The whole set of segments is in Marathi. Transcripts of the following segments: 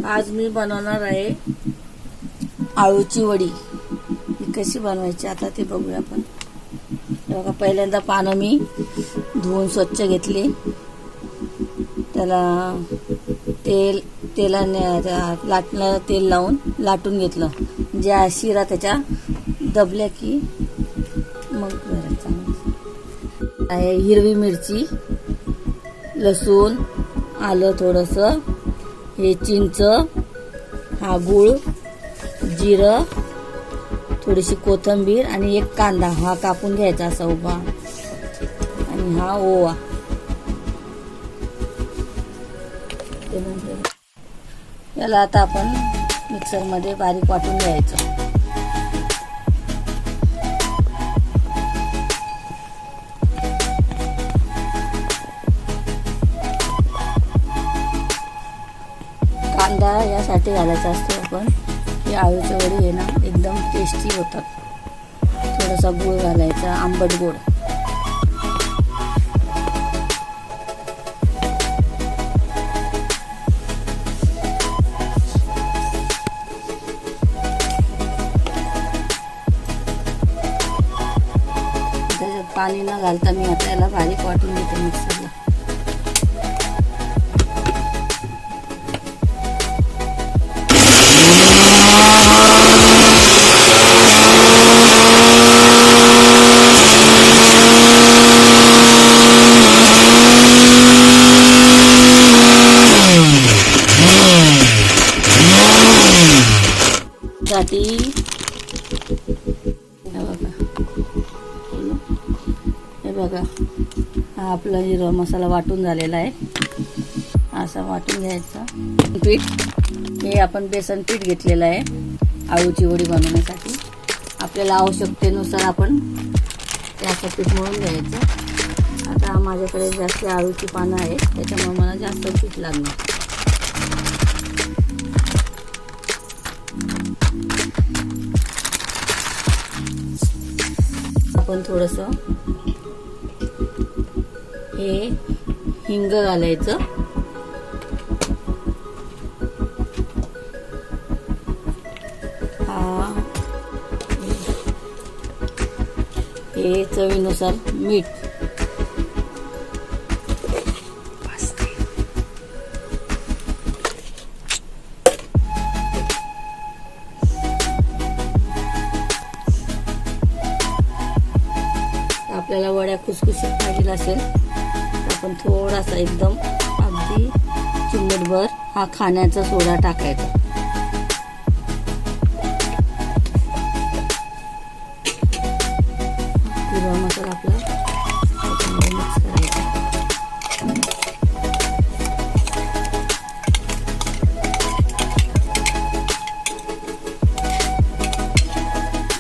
आज मी बनवणार आहे आळूची वडी। ही कशी बनवायची आता ते बघूया आपण। बघा, पहिल्यांदा पानं मी धुवून स्वच्छ घेतले, त्याला तेलाने लाटणारा तेल लावून लाटून घेतलं, ज्या शिरा त्याच्या दबल्या की मग आहे हिरवी मिरची, लसूण, आलं थोडंसं, हे चिंच, हा गूळ, जिरं, थोडीशी कोथिंबीर आणि एक कांदा हा कापून घ्यायचा असा उभा, आणि हा ओवा। याला आता आपण मिक्सरमध्ये बारीक वाटून घ्यायचं। कांदा यासाठी घालायचा असतो आपण की आळूची वडी आहे ना एकदम टेस्टी होतात। थोडासा गूळ घालायचा, आंबट गोड। त्याच्यात पाणी न घालता मी आता याला बारीक वाटून घेते मिक्सरला। हे बघा, हा आपला हिरवा मसाला वाटून झालेला आहे, असा वाटून घ्यायचा। पीठ हे आपण बेसन पीठ घेतलेलं आहे आळूची वडी बनवण्यासाठी। आपल्याला आवश्यकतेनुसार आपण त्याचं पीठ मळून घ्यायचं। आता माझ्याकडे जास्त आळूची पानं आहेत, त्याच्यामुळे मला जास्त पीठ लागणार। आपण थोडंसं हे हिंग घालायचं, हे चवीनुसार मीठ, आपल्याला वड्या खुसखुशीत पाहिजे असेल तर आपण थोडासा एकदम अगदी चिमूटभर हा खाण्याचा सोडा टाकायचा। हिरवा मसाला आपला मिक्स करायचा।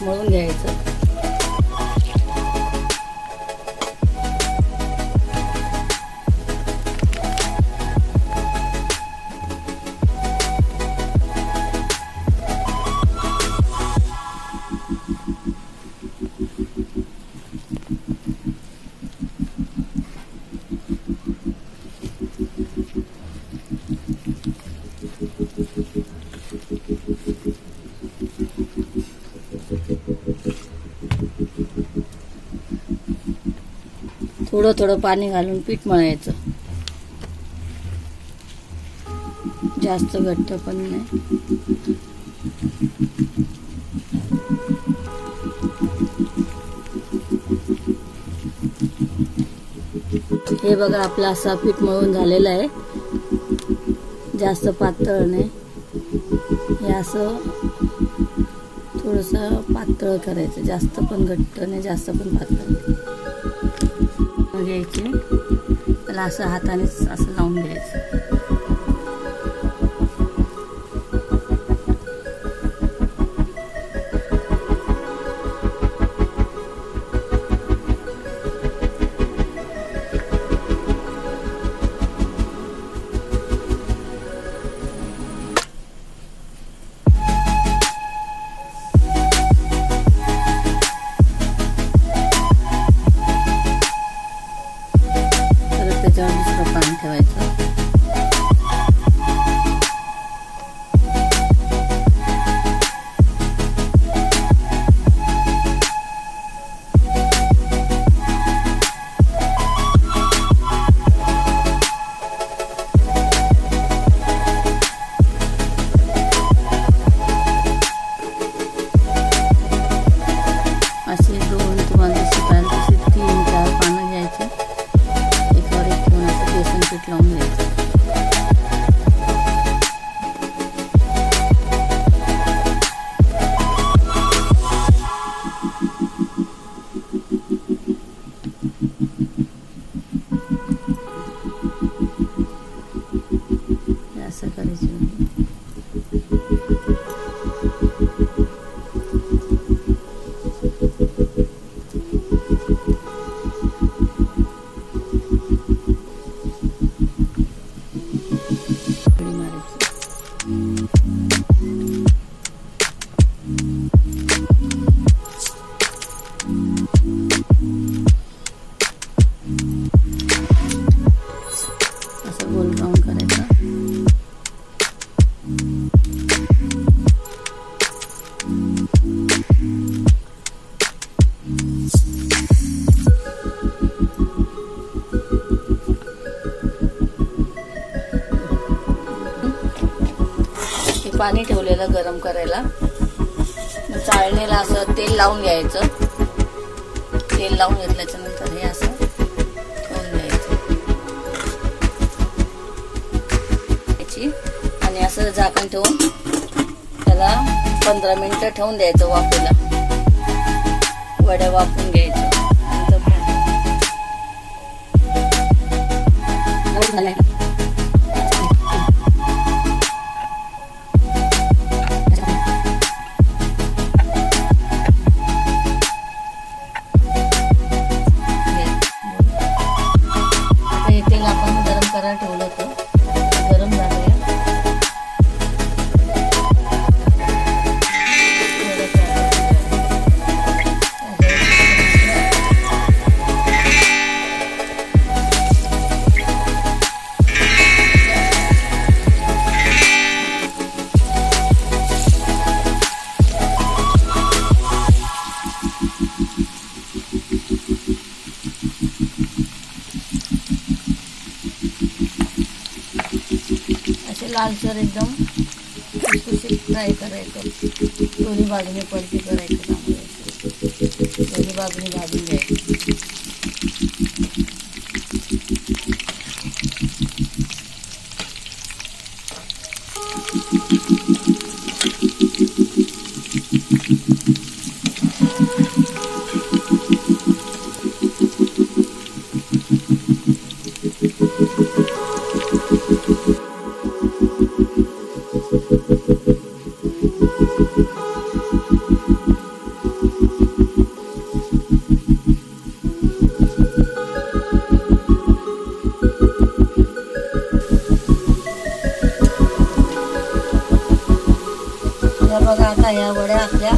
मळून घ्यायचं। थोडं थोडं पाणी घालून पीठ मळायचं, जास्त घट्ट पण नाही। हे बघा, आपलं असं पीठ मळून झालेलं आहे, जास्त पातळ नाही, हे असं थोडंसं पातळ करायचं, जास्त पण घट्ट नाही, जास्त पण पातळ नाही। घ्यायचे, त्याला असं हातानेच असं लावून घ्यायचं। त्याच्यावर दुसरं पान ठेवायचं। पीठ लावून घ्यायचं. असं करायचं. असं गोल राऊंड करायचं. पाणी ठेवलेलं गरम करायला. चाळणीला असं तेल लावून घ्यायचं. तेल लावून घेतल्याच्या नंतर हे असं ठेवून द्यायचं आणि असं झाकण ठेवून त्याला 15 मिनिटं ठेवून द्यायचं वाफेला. वड्या वाफून घ्यायचं. तेल आपण गरम करायला ठेवलं होतं. गरम झालंय. असे लालसर एकदम खुसखुशीत फ्राय करायचं. दोन्ही बाजूने पलटी करायचं. चांगलं दोन्ही बाजूने भाजून घ्यायचं. बघा आता ह्या वड्या आपल्या